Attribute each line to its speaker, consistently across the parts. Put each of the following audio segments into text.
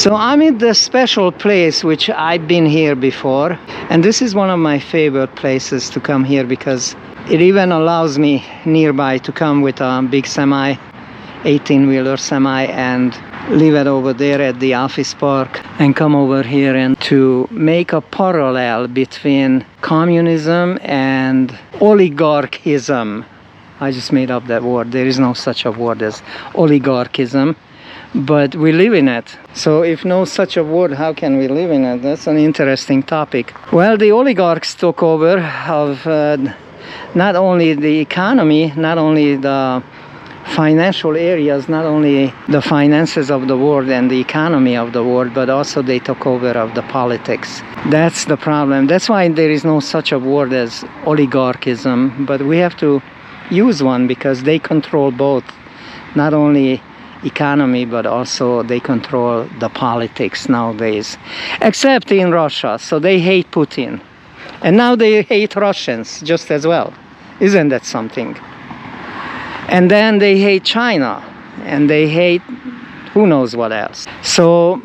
Speaker 1: So I'm in this special place which I've been here before, and this is one of my favorite places to come here because it even allows me nearby to come with a big semi, 18-wheeler semi, and leave it over there at the office park and come over here and to make a parallel between communism and oligarchism. I just made up that word. There is no such a word as oligarchism, but we live in it. So if no such a word, how can we live in it? That's an interesting topic. Well, the oligarchs took over of not only the economy, not only the financial areas, not only the finances of the world and the economy of the world, but also they took over of the politics. That's the problem. That's why there is no such a word as oligarchism, but we have to use one because they control both, not only economy, but also they control the politics nowadays, except in Russia. So they hate Putin, and now they hate Russians just as well. Isn't that something? And then they hate China, and they hate who knows what else. So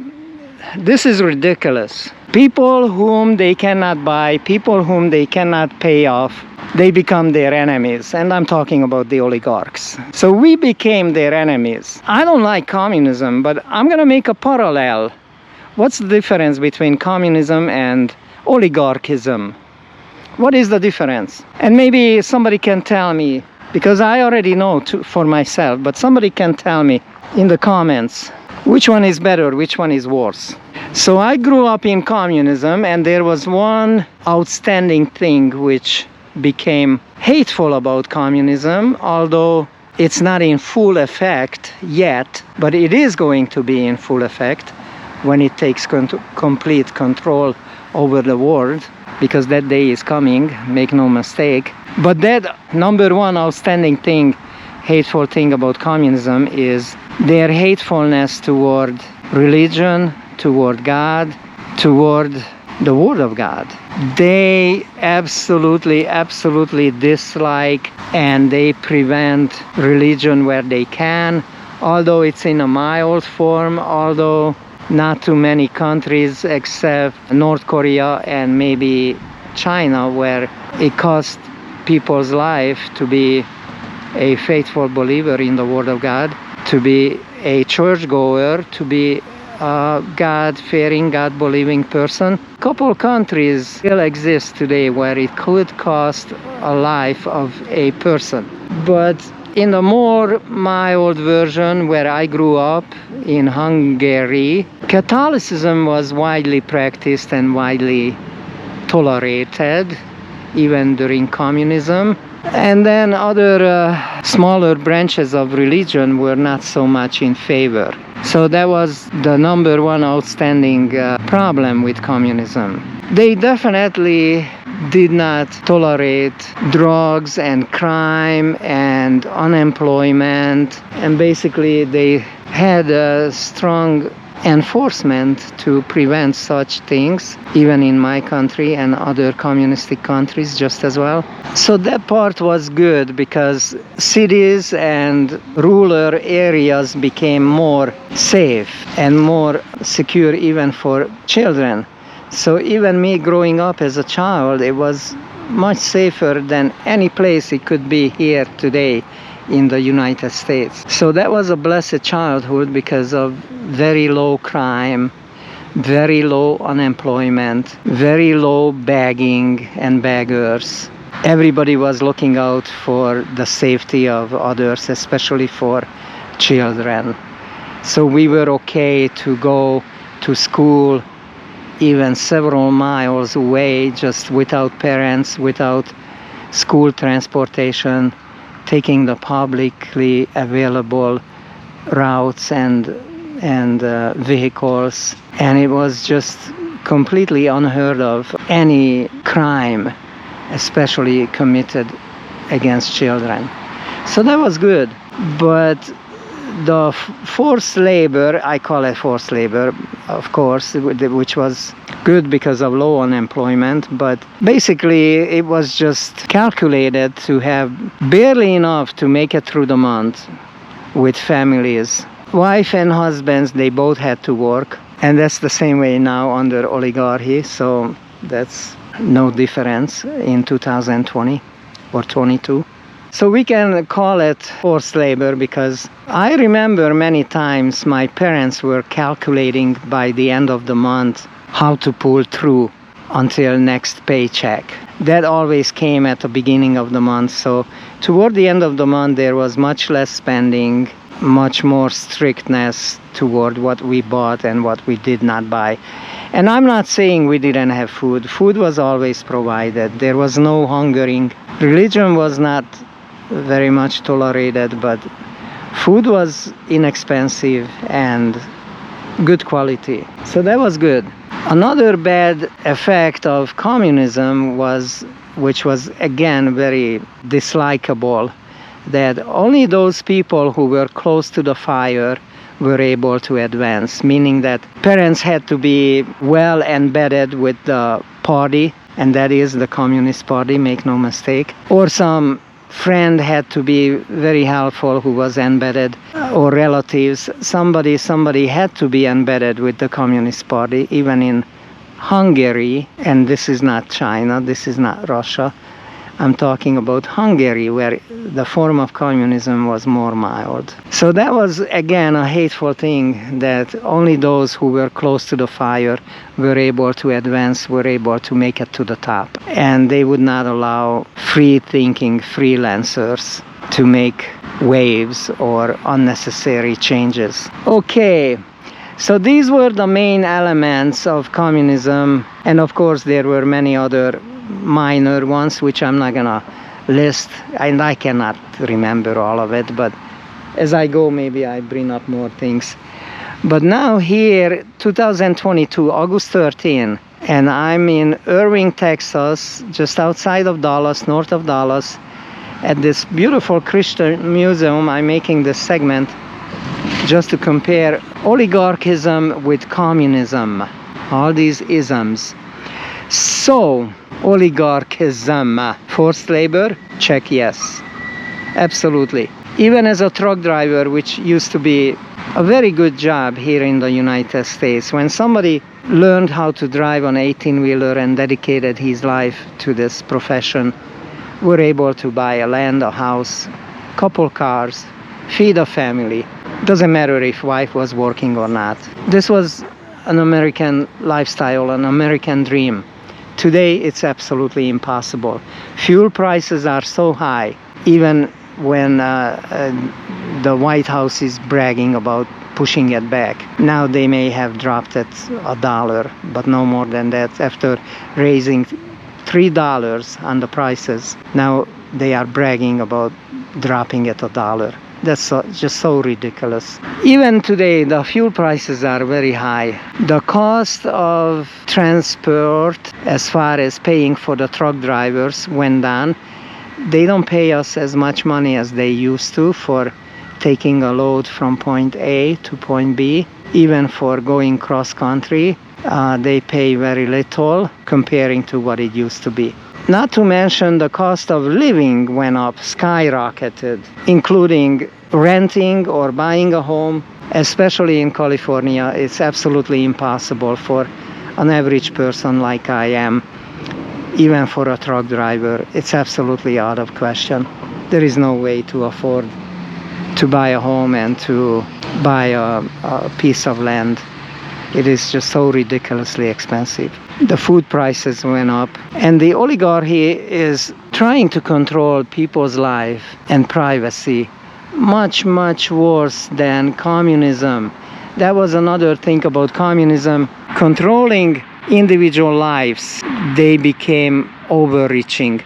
Speaker 1: this is ridiculous. People whom they cannot buy, people whom they cannot pay off, they become their enemies, and I'm talking about the oligarchs. So we became their enemies. I don't like communism, but I'm gonna make a parallel. What's the difference between communism and oligarchism? What is the difference? And maybe somebody can tell me, because I already know for myself, but somebody can tell me in the comments which one is better, which one is worse. So I grew up in communism, and there was one outstanding thing which became hateful about communism, although it's not in full effect yet, but it is going to be in full effect when it takes complete control over the world, because that day is coming, make no mistake. But that number one outstanding thing, hateful thing about communism is their hatefulness toward religion, toward God, toward the Word of God. They absolutely dislike and they prevent religion where they can, although it's in a mild form, although not too many countries except North Korea and maybe China, where it costs people's life to be a faithful believer in the Word of God, to be a churchgoer, to be a God-fearing, God-believing person. A couple countries still exist today where it could cost a life of a person. But in the more mild version where I grew up in Hungary, Catholicism was widely practiced and widely tolerated, even during communism. And then other smaller branches of religion were not so much in favor. So that was the number one outstanding problem with communism. They definitely did not tolerate drugs and crime and unemployment, and basically they had a strong enforcement to prevent such things, even in my country and other communistic countries just as well. So that part was good because cities and rural areas became more safe and more secure even for children. So even me growing up as a child, it was much safer than any place it could be here today in the United States. So that was a blessed childhood because of very low crime, very low unemployment, very low begging and beggars. Everybody was looking out for the safety of others, especially for children. So we were okay to go to school even several miles away, just without parents, without school transportation, taking the publicly available routes and vehicles, and it was just completely unheard of any crime, especially committed against children. So that was good. But the forced labor, I call it forced labor, of course, which was good because of low unemployment, but basically it was just calculated to have barely enough to make it through the month with families. Wife and husbands, they both had to work. And that's the same way now under oligarchy, so that's no difference in 2020 or 22. So we can call it forced labor because I remember many times my parents were calculating by the end of the month how to pull through until next paycheck. That always came at the beginning of the month. So toward the end of the month there was much less spending, much more strictness toward what we bought and what we did not buy. And I'm not saying we didn't have food. Food was always provided. There was no hungering. Religion was not very much tolerated, but food was inexpensive and good quality. So that was good. Another bad effect of communism was, which was again very dislikable, that only those people who were close to the fire were able to advance, meaning that parents had to be well embedded with the party, and that is the Communist Party, make no mistake, or some friend had to be very helpful who was embedded, or relatives, somebody had to be embedded with the Communist Party. Even in Hungary, and this is not China, this is not Russia, I'm talking about Hungary, where the form of communism was more mild. So that was again a hateful thing, that only those who were close to the fire were able to advance, were able to make it to the top. And they would not allow free-thinking freelancers to make waves or unnecessary changes. Okay, so these were the main elements of communism, and of course there were many other minor ones which I'm not gonna list, and I cannot remember all of it, but as I go maybe I bring up more things. But now here, 2022, August 13, and I'm in Irving, Texas, just outside of Dallas, north of Dallas, at this beautiful Christian museum. I'm making this segment just to compare oligarchism with communism, all these isms. So, oligarchism, forced labor, check yes, absolutely. Even as a truck driver, which used to be a very good job here in the United States, when somebody learned how to drive an 18-wheeler and dedicated his life to this profession, were able to buy a land, a house, couple cars, feed a family. Doesn't matter if wife was working or not. This was an American lifestyle, an American dream. Today it's absolutely impossible. Fuel prices are so high, even when the White House is bragging about pushing it back. Now they may have dropped it $1, but no more than that. After raising $3 on the prices, now they are bragging about dropping it $1. That's just so ridiculous. Even today, the fuel prices are very high. The cost of transport, as far as paying for the truck drivers, went down. They don't pay us as much money as they used to for taking a load from point A to point B. Even for going cross-country, they pay very little comparing to what it used to be. Not to mention the cost of living went up, skyrocketed, including renting or buying a home. Especially in California, it's absolutely impossible for an average person like I am, even for a truck driver. It's absolutely out of question. There is no way to afford to buy a home and to buy a piece of land. It is just so ridiculously expensive. The food prices went up, and the oligarchy is trying to control people's life and privacy much, much worse than communism. That was another thing about communism. Controlling individual lives, they became overreaching.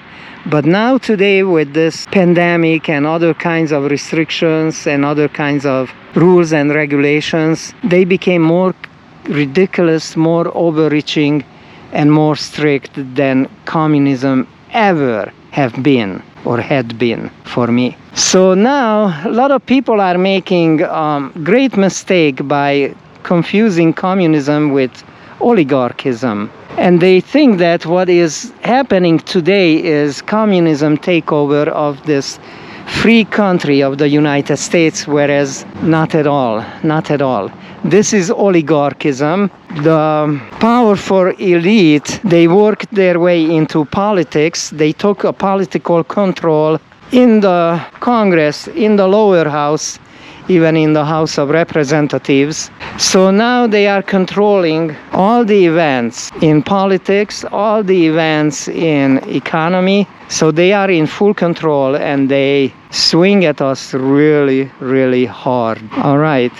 Speaker 1: But now today, with this pandemic and other kinds of restrictions and other kinds of rules and regulations, they became more ridiculous, more overreaching, and more strict than communism ever have been or had been for me. So now a lot of people are making a great mistake by confusing communism with oligarchism. And they think that what is happening today is communism takeover of this free country of the United States, whereas not at all, not at all. This is oligarchism. The powerful elite, they worked their way into politics. They took a political control in the Congress, in the lower house, even in the House of Representatives. So now they are controlling all the events in politics, all the events in economy. So they are in full control and they swing at us really, really hard. All right.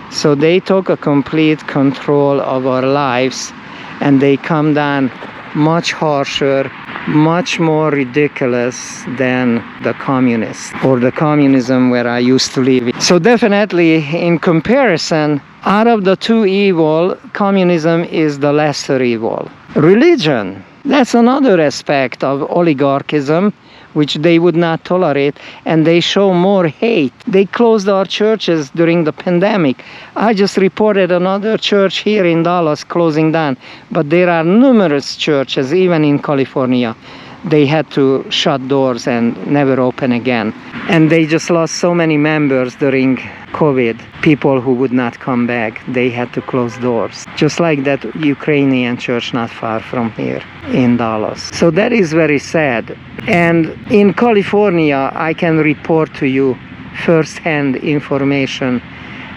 Speaker 1: So they took a complete control of our lives and they come down much harsher, much more ridiculous than the communists or the communism where I used to live. So definitely in comparison, out of the two evil, communism is the lesser evil. Religion, that's another aspect of oligarchism, which they would not tolerate, and they show more hate. They closed our churches during the pandemic. I just reported another church here in Dallas closing down, but there are numerous churches, even in California. They had to shut doors and never open again. And they just lost so many members during COVID, people who would not come back. They had to close doors. Just like that Ukrainian church not far from here in Dallas. So that is very sad. And in California, I can report to you first-hand information.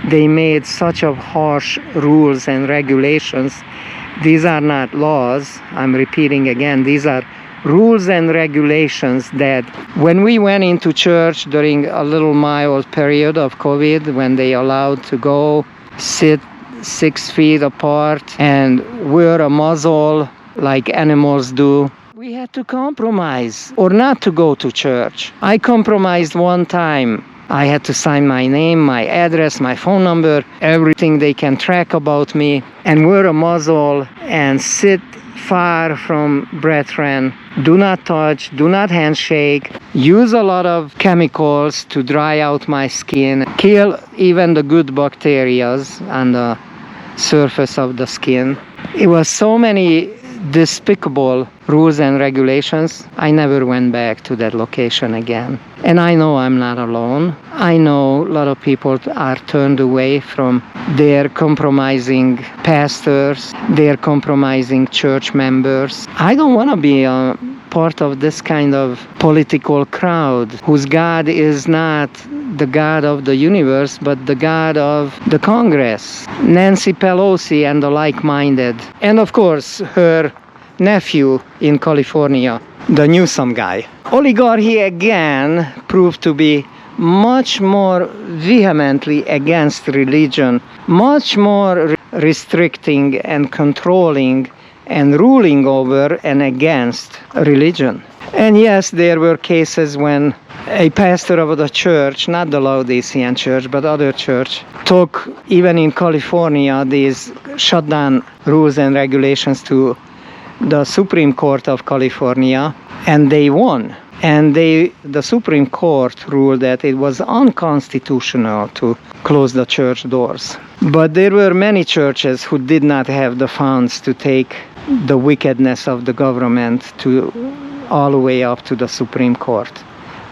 Speaker 1: They made such a harsh rules and regulations. These are not laws. I'm repeating again, these are rules and regulations that when we went into church during a little mild period of COVID, when they allowed to go sit 6 feet apart and wear a muzzle like animals do, we had to compromise or not to go to church. I compromised one time. I had to sign my name, my address, my phone number, everything they can track about me, and wear a muzzle and sit far from brethren. Do not touch, do not handshake, use a lot of chemicals to dry out my skin, kill even the good bacteria on the surface of the skin. It was so many despicable rules and regulations. I never went back to that location again. And I know I'm not alone. I know a lot of people are turned away from their compromising pastors, their compromising church members. I don't want to be a part of this kind of political crowd whose God is not the God of the universe, but the God of the Congress, Nancy Pelosi and the like-minded. And of course, her nephew in California, the Newsom guy. Oligarchy again proved to be much more vehemently against religion, much more restricting and controlling and ruling over and against religion. And yes, there were cases when a pastor of the church, not the Laodicean church, but other church, took, even in California, these shutdown rules and regulations to the Supreme Court of California, and they won. And the Supreme Court ruled that it was unconstitutional to close the church doors. But there were many churches who did not have the funds to take the wickedness of the government to all the way up to the Supreme Court.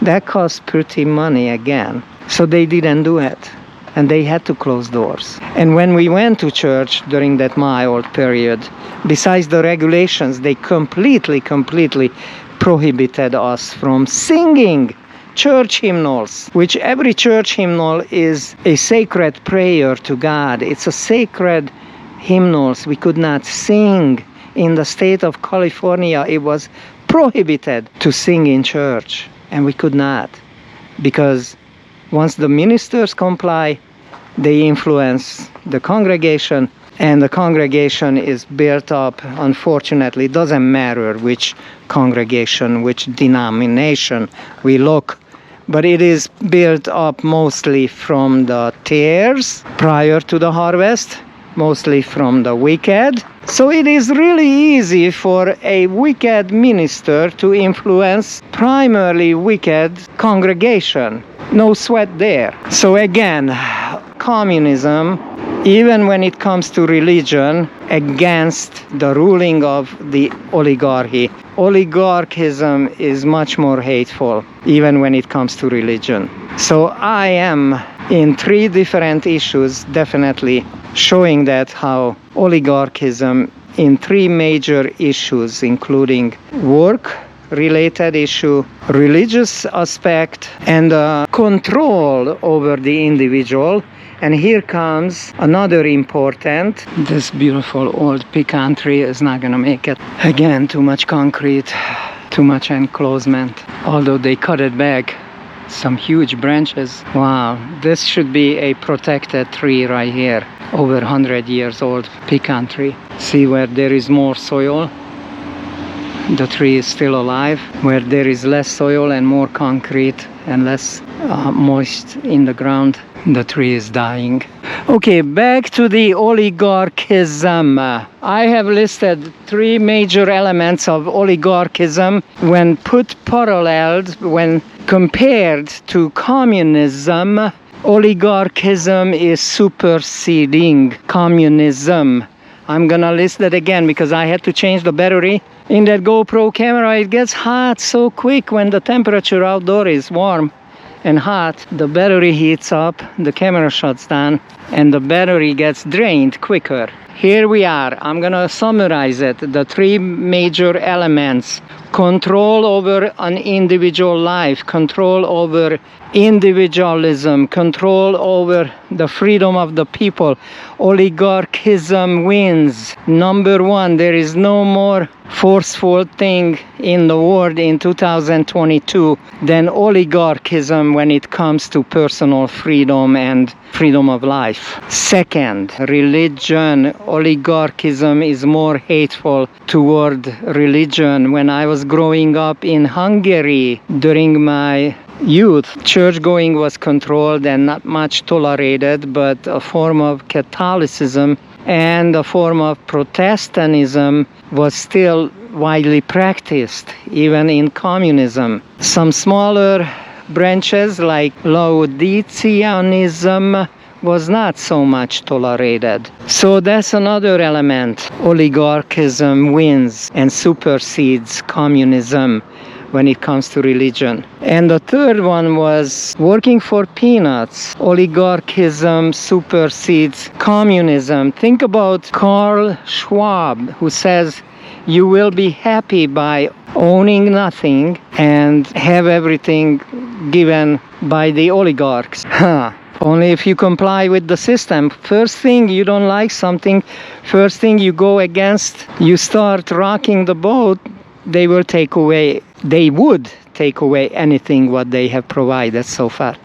Speaker 1: That cost pretty money again. So they didn't do it. And they had to close doors. And when we went to church during that mild period, besides the regulations, they completely prohibited us from singing church hymnals, which every church hymnal is a sacred prayer to God. It's a sacred hymnals. We could not sing. In the state of California, it was prohibited to sing in church, and we could not, because once the ministers comply, they influence the congregation, and the congregation is built up, unfortunately, it doesn't matter which congregation, which denomination we look, but it is built up mostly from the tares prior to the harvest, mostly from the wicked. So it is really easy for a wicked minister to influence primarily wicked congregation. No sweat there. So again, communism, even when it comes to religion, against the ruling of the oligarchy. Oligarchism is much more hateful, even when it comes to religion. So I am in 3 different issues definitely showing that how oligarchism in 3 major issues, including work related issue, religious aspect, and control over the individual. And here comes another important. This beautiful old pecan tree is not gonna make it. Again, too much concrete, too much enclosement. Although they cut it back, some huge branches. Wow, this should be a protected tree right here. Over 100 years old pecan tree. See where there is more soil, the tree is still alive. Where there is less soil and more concrete and less moist in the ground, the tree is dying. Okay, back to the oligarchism. I have listed 3 major elements of oligarchism when put paralleled, when compared to communism. Oligarchism is superseding communism. I'm gonna list that again because I had to change the battery in that GoPro camera. It gets hot so quick when the temperature outdoor is warm and hot. The battery heats up, the camera shuts down, and the battery gets drained quicker. Here we are. I'm gonna summarize it. The 3 major elements: control over an individual life, control over individualism, control over the freedom of the people. Oligarchism wins. Number 1, there is no more forceful thing in the world in 2022 than oligarchism when it comes to personal freedom and freedom of life. Second, religion. Oligarchism is more hateful toward religion. When I was growing up in Hungary during my youth, church going was controlled and not much tolerated, but a form of Catholicism and a form of Protestantism was still widely practiced, even in communism. Some smaller branches like Laodiceanism was not so much tolerated. So that's another element. Oligarchism wins and supersedes communism when it comes to religion. And the third one was working for peanuts. Oligarchism supersedes communism. Think about Carl Schwab, who says you will be happy by owning nothing and have everything given by the oligarchs. Only if you comply with the system. First thing you don't like something, first thing you go against, you start rocking the boat, they would take away anything what they have provided so far.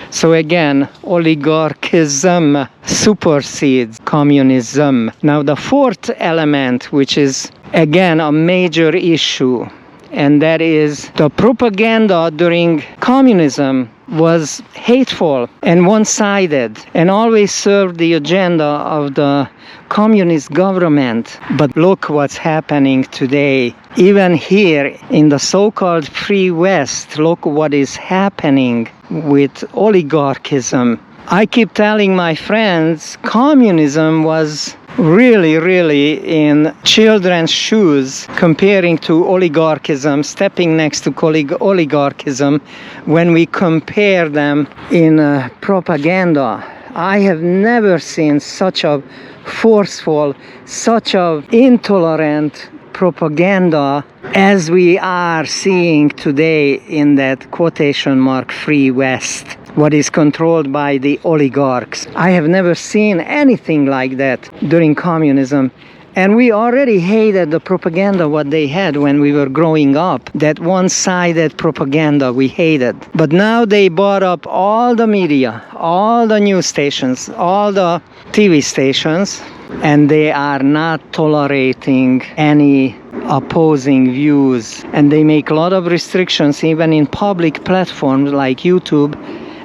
Speaker 1: So again, oligarchism supersedes communism. Now the 4th element, which is again a major issue, and that is the propaganda during communism was hateful and one-sided and always served the agenda of the communist government. But look what's happening today. Even here in the so-called free West, look what is happening with oligarchism. I keep telling my friends, communism was really in children's shoes comparing to oligarchism, stepping next to oligarchism when we compare them in propaganda. I have never seen such a forceful, such a intolerant propaganda as we are seeing today in that quotation mark free West, what is controlled by the oligarchs. I have never seen anything like that during communism. And we already hated the propaganda what they had when we were growing up. That one-sided propaganda we hated. But now they bought up all the media, all the news stations, all the TV stations, and they are not tolerating any opposing views. And they make a lot of restrictions even in public platforms like YouTube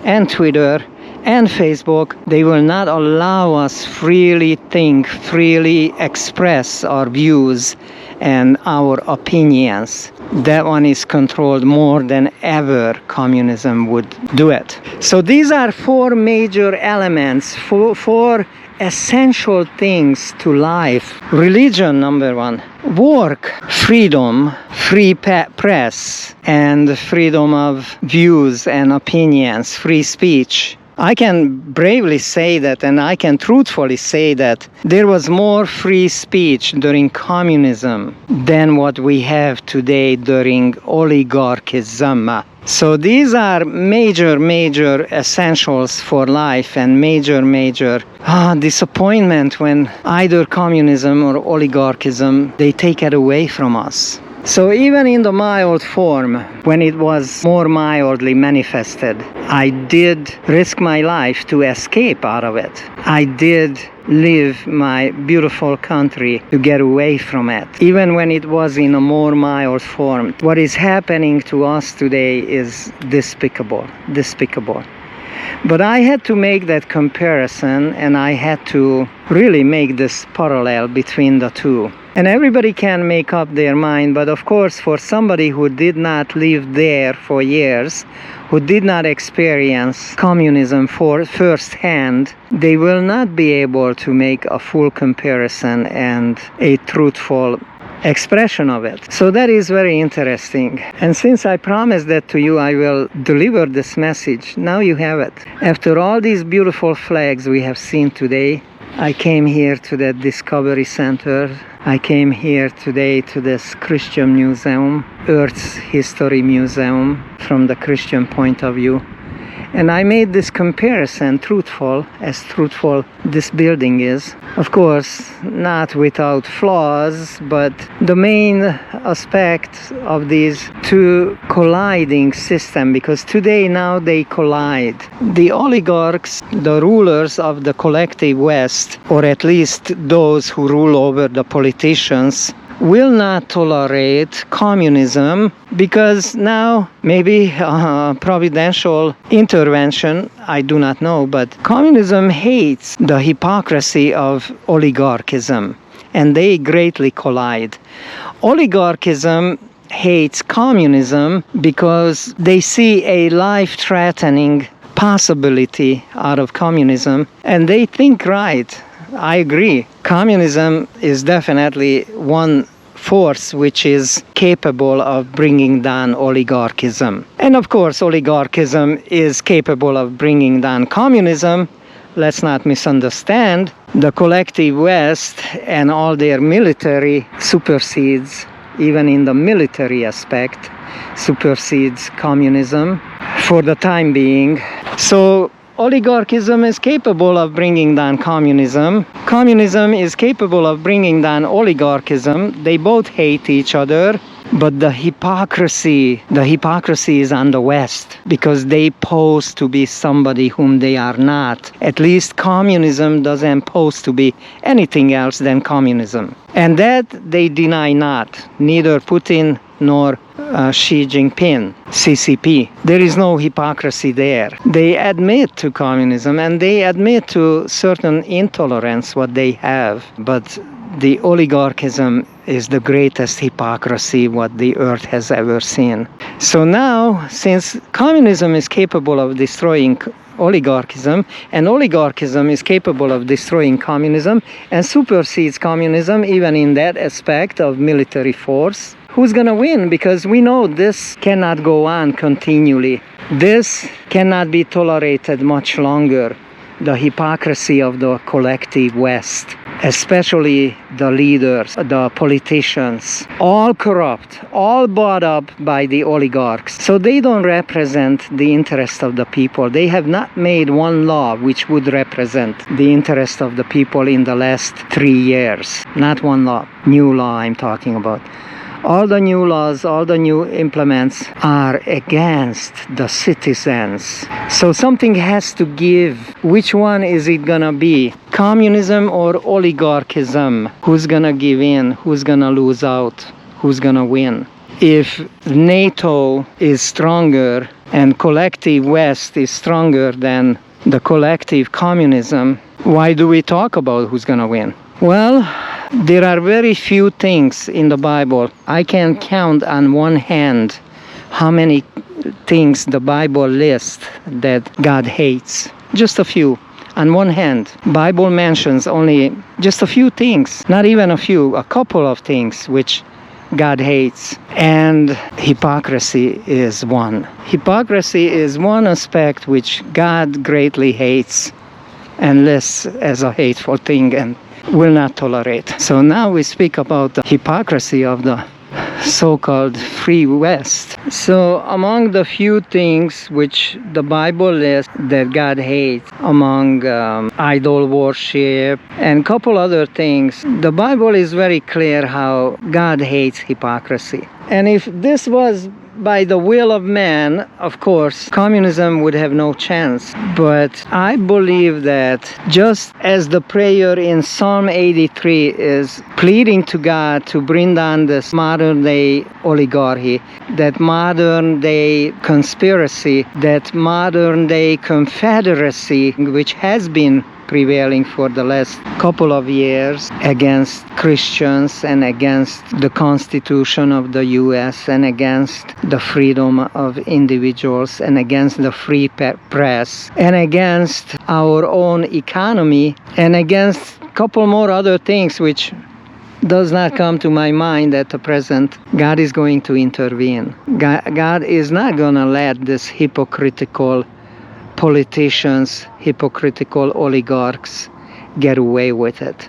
Speaker 1: and Twitter and Facebook. They will not allow us freely think, freely express our views and our opinions. that one is controlled more than ever communism would do it. So these are four major elements, four essential things to life. Religion, number one. Work, freedom, free press, and freedom of views and opinions, free speech. I can bravely say that, and I can truthfully say that there was more free speech during communism than what we have today during oligarchism. So these are major essentials for life, and major disappointment when either communism or oligarchism, they take it away from us. So even in the mild form, when it was more mildly manifested, I did risk my life to escape out of it. I did leave my beautiful country to get away from it, even when it was in a more mild form. What is happening to us today is despicable. But I had to make that comparison, and I had to really make this parallel between the two. And everybody can make up their mind, but of course for somebody who did not live there for years, who did not experience communism firsthand, they will not be able to make a full comparison and a truthful expression of it. So that is very interesting. And since I promised that to you, I will deliver this message. Now you have it. After all these beautiful flags we have seen today, I came here to the Discovery Center. I came here today to this Christian Museum, Earth's History Museum, from the Christian point of view. And I made this comparison truthful this building is. Of course, not without flaws, but the main aspect of these two colliding systems, because today now they collide. The oligarchs, the rulers of the collective West, or at least those who rule over the politicians, will not tolerate communism, because now maybe providential intervention, I do not know, but communism hates the hypocrisy of oligarchism, and they greatly collide. Oligarchism hates communism because they see a life-threatening possibility out of communism, and they think right. I agree. Communism is definitely one force which is capable of bringing down oligarchism. And of course, oligarchism is capable of bringing down communism. Let's not misunderstand. The collective West and all their military supersedes, even in the military aspect, supersedes communism for the time being. So oligarchism is capable of bringing down communism. Communism is capable of bringing down oligarchism. They both hate each other, but the hypocrisy is on the West, because they pose to be somebody whom they are not. At least communism doesn't pose to be anything else than communism. And that they deny not, neither Putin nor Xi Jinping, CCP. There is no hypocrisy there. They admit to communism, and they admit to certain intolerance what they have, but the oligarchism is the greatest hypocrisy what the earth has ever seen. So now, since communism is capable of destroying oligarchism, and oligarchism is capable of destroying communism and supersedes communism even in that aspect of military force, who's going to win? Because we know this cannot go on continually. This cannot be tolerated much longer. The hypocrisy of the collective West, especially the leaders, the politicians, all corrupt, all bought up by the oligarchs. So they don't represent the interest of the people. They have not made one law which would represent the interest of the people in the last 3 years. Not one law, new law I'm talking about. All the new laws, all the new implements are against the citizens. So something has to give. Which one is it gonna be? Communism or oligarchism? Who's gonna give in? Who's gonna lose out? Who's gonna win? If NATO is stronger and collective West is stronger than the collective communism, why do we talk about who's gonna win? Well, there are very few things in the Bible. I can count on one hand how many things the Bible lists that God hates. Just a few. On one hand, Bible mentions only just a few things, not even a few, a couple of things which God hates. And hypocrisy is one. Hypocrisy is one aspect which God greatly hates and lists as a hateful thing and will not tolerate. So now we speak about the hypocrisy of the so-called free West. So among the few things which the Bible lists that God hates, among idol worship and a couple other things, the Bible is very clear how God hates hypocrisy. And if this was by the will of man, of course, communism would have no chance. But I believe that just as the prayer in Psalm 83 is pleading to God to bring down this modern day oligarchy, that modern day conspiracy, that modern day confederacy, which has been prevailing for the last couple of years against Christians and against the Constitution of the US and against the freedom of individuals and against the free press and against our own economy and against a couple more other things which does not come to my mind at the present. God is going to intervene. God is not going to let this hypocritical politicians, hypocritical oligarchs get away with it.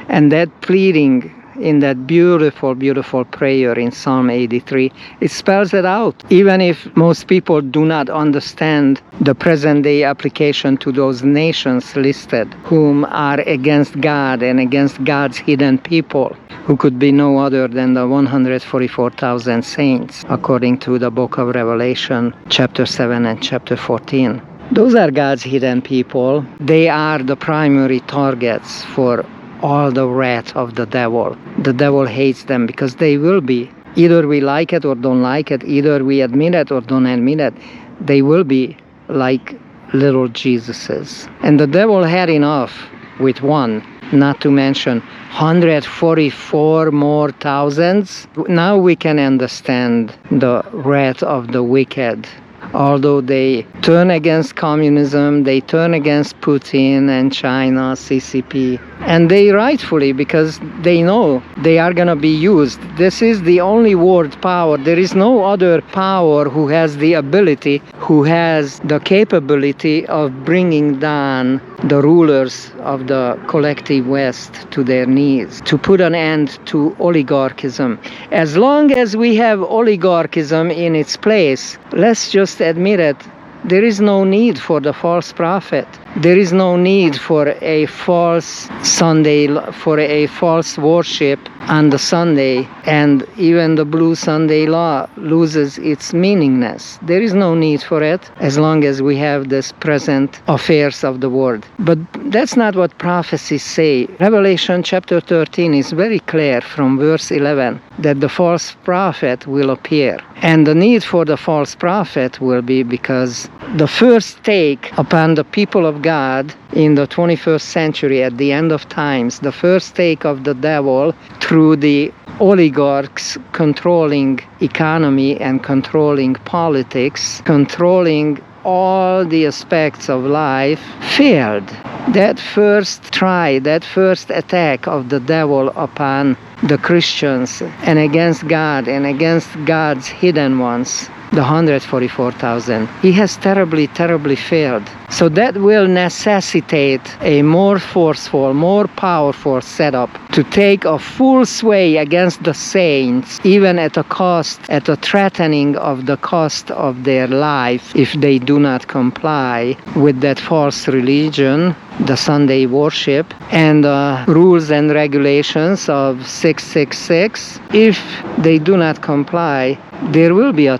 Speaker 1: And that pleading in that beautiful, beautiful prayer in Psalm 83, it spells it out. Even if most people do not understand the present day application to those nations listed, whom are against God and against God's hidden people, who could be no other than the 144,000 saints, according to the book of Revelation, chapter 7 and chapter 14. Those are God's hidden people. They are the primary targets for all the wrath of the devil. The devil hates them because they will be. Either we like it or don't like it, either we admit it or don't admit it, they will be like little Jesuses. And the devil had enough with one, not to mention 144 more thousands. Now we can understand the wrath of the wicked. Although they turn against communism, they turn against Putin and China, CCP. And they rightfully, because they know they are going to be used. This is the only world power. There is no other power who has the ability, who has the capability of bringing down the rulers of the collective West to their knees, to put an end to oligarchism. As long as we have oligarchism in its place, let's just admit it, there is no need for the false prophet. There is no need for a false Sunday, for a false worship on the Sunday, and even the Blue Sunday law loses its meaningness. There is no need for it as long as we have this present affairs of the world. But that's not what prophecies say. Revelation chapter 13 is very clear from verse 11 that the false prophet will appear. And the need for the false prophet will be because the first take upon the people of God in the 21st century, at the end of times, the first take of the devil through the oligarchs controlling economy and controlling politics, controlling all the aspects of life, failed. That first try, that first attack of the devil upon the Christians and against God and against God's hidden ones, the 144,000, he has terribly, terribly failed. So that will necessitate a more forceful, more powerful setup to take a full sway against the saints, even at a cost, at a threatening of the cost of their life if they do not comply with that false religion, the Sunday worship, and the rules and regulations of 666. If they do not comply, there will be a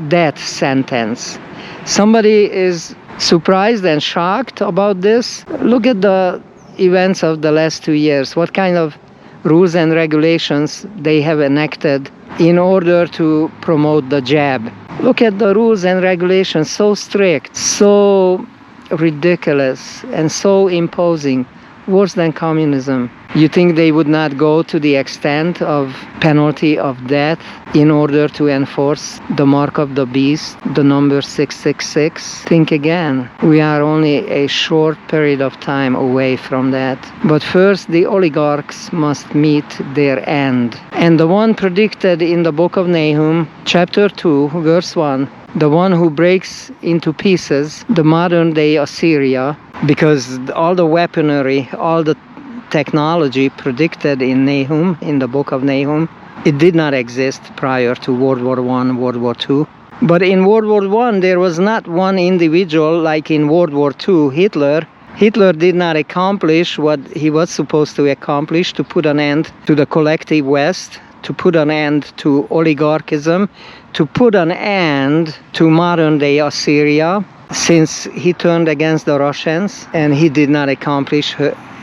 Speaker 1: death sentence. Somebody is surprised and shocked about this. Look at the events of the last 2 years. What kind of rules and regulations they have enacted in order to promote the jab. Look at the rules and regulations, so strict, so ridiculous, and so imposing. worse than communism. You think they would not go to the extent of penalty of death in order to enforce the mark of the beast, the number 666? Think again. We are only a short period of time away from that. But first, the oligarchs must meet their end. And the one predicted in the book of Nahum, chapter 2, verse 1, the one who breaks into pieces the modern day Assyria, because all the weaponry, all the technology predicted in Nahum, in the book of Nahum, it did not exist prior to World War I, World War II. But in World War I, there was not one individual like in World War II, Hitler. Hitler did not accomplish what he was supposed to accomplish, to put an end to the collective West, to put an end to oligarchism, to put an end to modern-day Assyria, since he turned against the Russians and he did not accomplish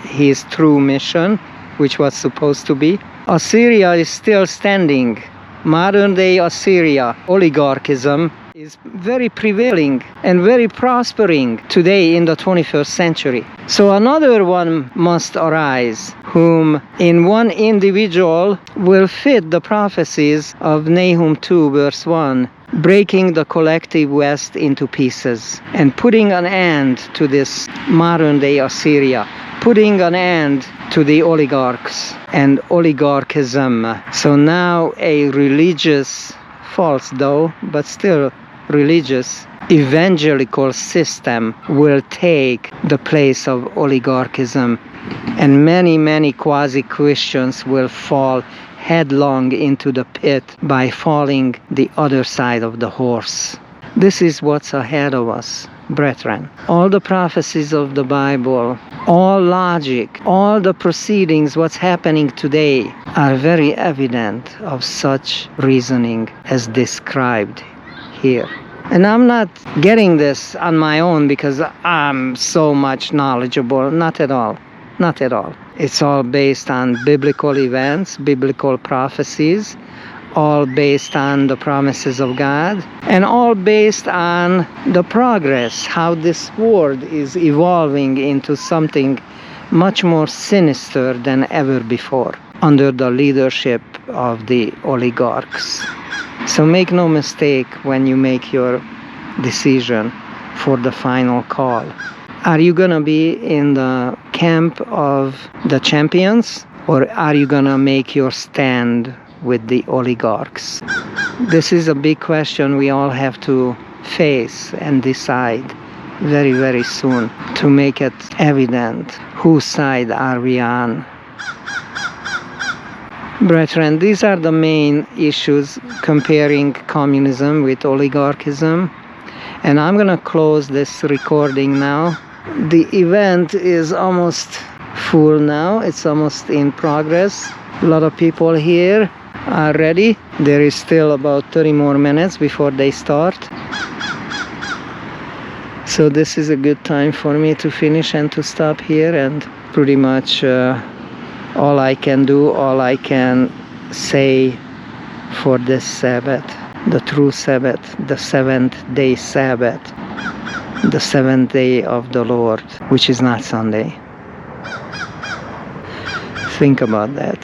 Speaker 1: his true mission, which was supposed to be. Assyria is still standing. Modern-day Assyria, oligarchism, is very prevailing and very prospering today in the 21st century. So another one must arise, whom in one individual will fit the prophecies of Nahum 2 verse 1, breaking the collective West into pieces and putting an end to this modern-day Assyria, putting an end to the oligarchs and oligarchism. So now a religious, false though, but still religious, evangelical system will take the place of oligarchism, and many quasi-Christians will fall headlong into the pit by falling the other side of the horse. This is what's ahead of us, brethren. All the prophecies of the Bible, all logic, all the proceedings, what's happening today, are very evident of such reasoning as described here. And I'm not getting this on my own because I'm so much knowledgeable. Not at all. Not at all. It's all based on biblical events, biblical prophecies, all based on the promises of God, and all based on the progress, how this world is evolving into something much more sinister than ever before under the leadership of the oligarchs. So make no mistake when you make your decision for the final call. Are you going to be in the camp of the champions, or are you going to make your stand with the oligarchs? This is a big question we all have to face and decide very soon to make it evident whose side are we on. Brethren, these are the main issues comparing communism with oligarchism, and I'm going to close this recording now. The event is almost full now. It's almost in progress. A lot of people here are ready. There is still about 30 more minutes before they start. So this is a good time for me to finish and to stop here, and pretty much all I can do, all I can say for this Sabbath, the true Sabbath, the seventh-day Sabbath, the seventh day of the Lord, which is not Sunday. Think about that.